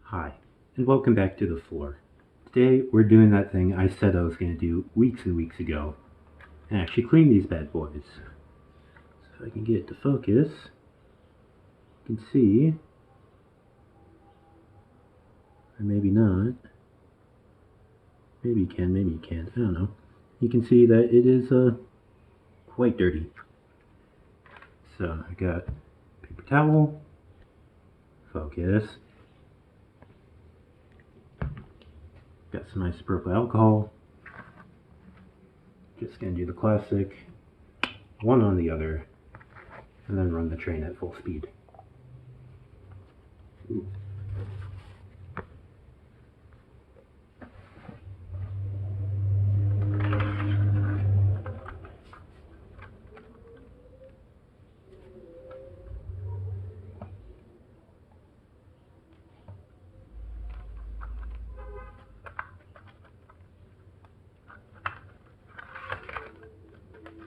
Hi, and welcome back to the floor. Today we're doing that thing I said I was going to do weeks and weeks ago, and actually clean these bad boys. So if I can get it to focus, you can see, or maybe not, maybe you can, maybe you can't, I don't know. You can see that it is quite dirty. So I got paper towel, focus, got some isopropyl alcohol, just going to do the classic, one on the other, and then run the train at full speed. Ooh.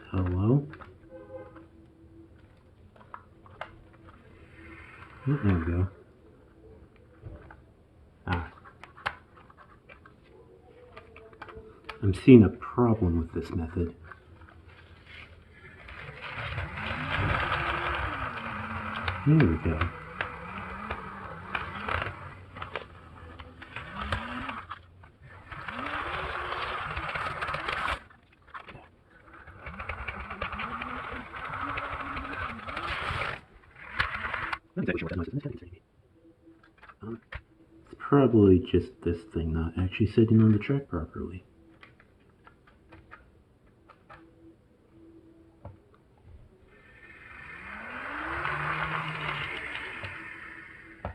Hello? Oh, there we go. Ah. I'm seeing a problem with this method. There we go. Not exactly sure what that noise is. It's probably just this thing not actually sitting on the track properly.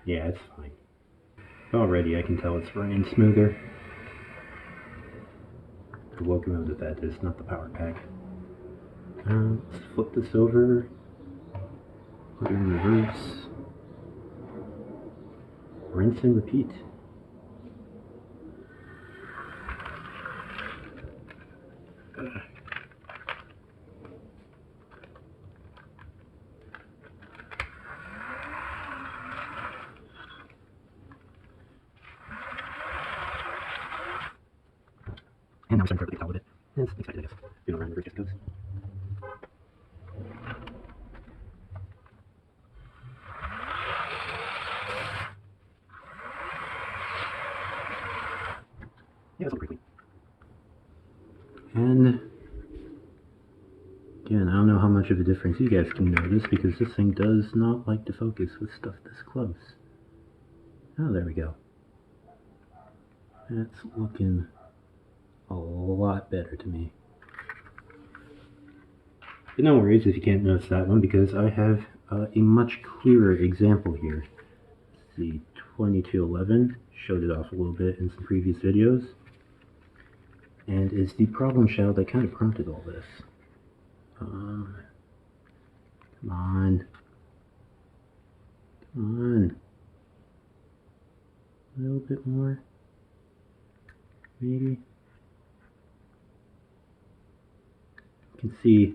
Yeah, it's fine. Already I can tell it's running smoother. The locomotive that is, not the power pack. Let's flip this over. Put it in reverse. Rinse and repeat. And now I'm starting to perfectly tell with it. And it's expected, I guess. Doing around reverse just goes. Yeah, that's all pretty clean. And again, I don't know how much of a difference you guys can notice because this thing does not like to focus with stuff this close. Oh, there we go. That's looking a lot better to me. But no worries if you can't notice that one because I have a much clearer example here. Let's see, 2211 showed it off a little bit in some previous videos, and is the problem child that kind of prompted all this. Come on. Come on. A little bit more. Maybe. You can see,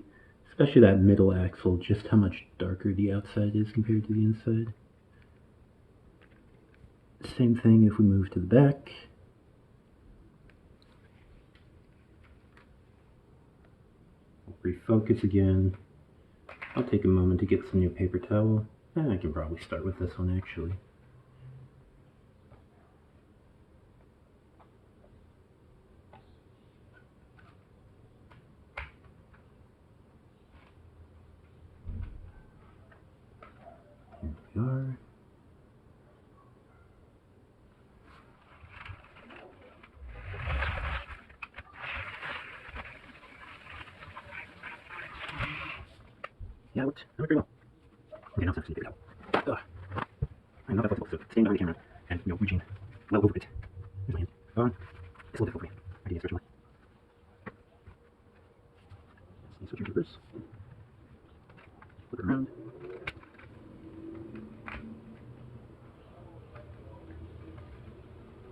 especially that middle axle, just how much darker the outside is compared to the inside. Same thing if we move to the back. Refocus again. I'll take a moment to get some new paper towel. And I can probably start with this one actually. Here we are. Yeah, that worked pretty well. Okay, now it's time to figure it out. I'm not that flexible, so staying behind the camera and, reaching well over it. Here's my hand. It's a little difficult for me. I need to stretch more. Let me switch into reverse. Flip it around.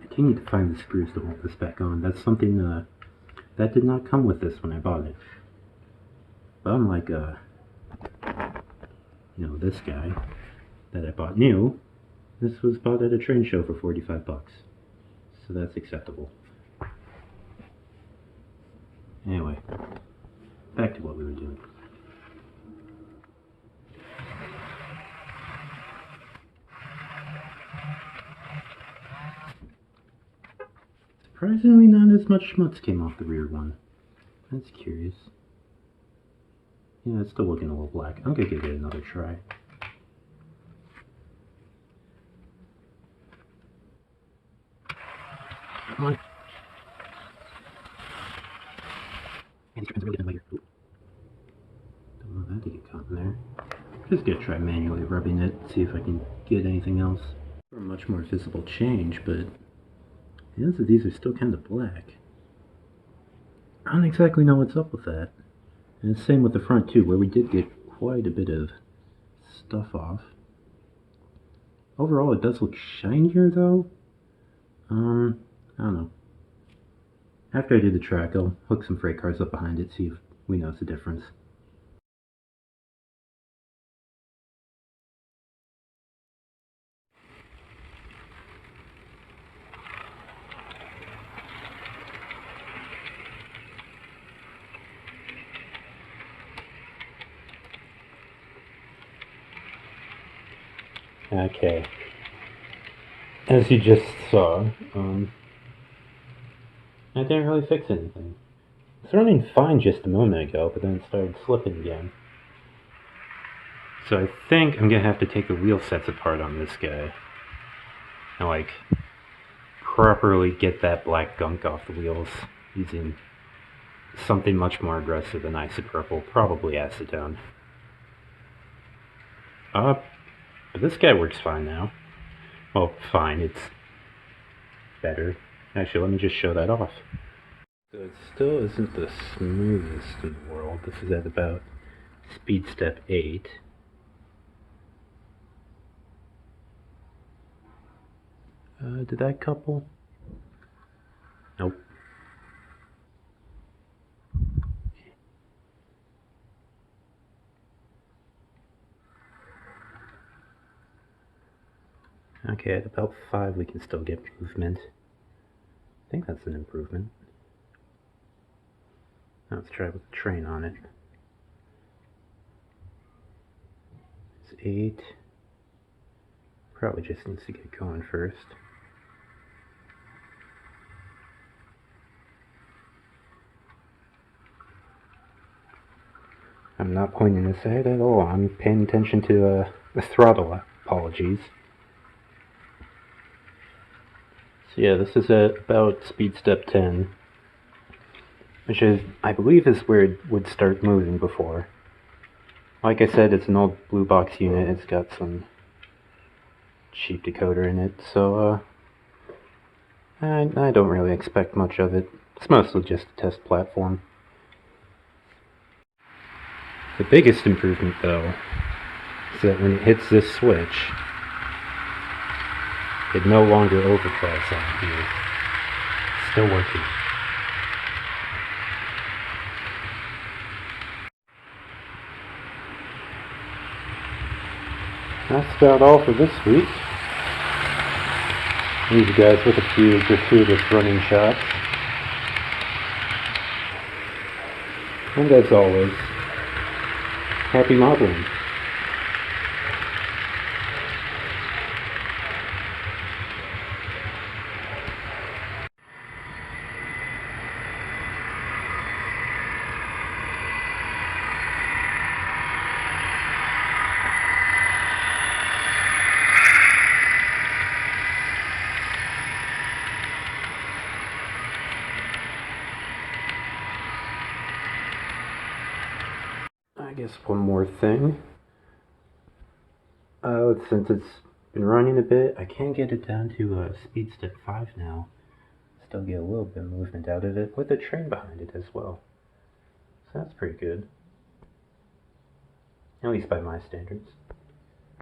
I continue to find the screws to hold this back on. That's something that did not come with this when I bought it. But unlike this guy that I bought new, This was bought at a train show for 45 bucks. So that's acceptable. Anyway, back to what we were doing. Surprisingly, not as much schmutz came off the rear one. That's curious. Yeah, it's still looking a little black. I'm gonna give it another try. Come on. Man, these are really getting lighter. Don't want that to get caught in there. Just gonna try manually rubbing it, see if I can get anything else. For a much more visible change, but the ends of these are still kind of black. I don't exactly know what's up with that. And the same with the front too, where we did get quite a bit of stuff off. Overall, it does look shinier though. I don't know. After I do the track, I'll hook some freight cars up behind it, see if we notice a difference. Okay. As you just saw, I didn't really fix anything. It was running fine just a moment ago, but then it started slipping again. So I think I'm gonna have to take the wheel sets apart on this guy. And like, properly get that black gunk off the wheels using something much more aggressive than isopropyl, probably acetone. But this guy works fine now. Well, fine, it's better. Actually, let me just show that off. So it still isn't the smoothest in the world. This is at about speed step 8. Did that couple? Nope. Okay, at about 5 we can still get movement. I think that's an improvement. Now let's try with the train on it. It's 8. Probably just needs to get going first. I'm not pointing this out at all. I'm paying attention to the throttle. Apologies. So yeah, this is at about speed step 10, which is, I believe, is where it would start moving before. Like I said, it's an old blue box unit. It's got some cheap decoder in it, so I don't really expect much of it. It's mostly just a test platform. The biggest improvement, though, is that when it hits this switch, it no longer overclocks out here. It's still working. That's about all for this week. Leave you guys with a few gratuitous running shots. And as always, happy modeling. I guess one more thing. Since it's been running a bit, I can get it down to speed step 5 now. Still get a little bit of movement out of it with a train behind it as well. So that's pretty good. At least by my standards.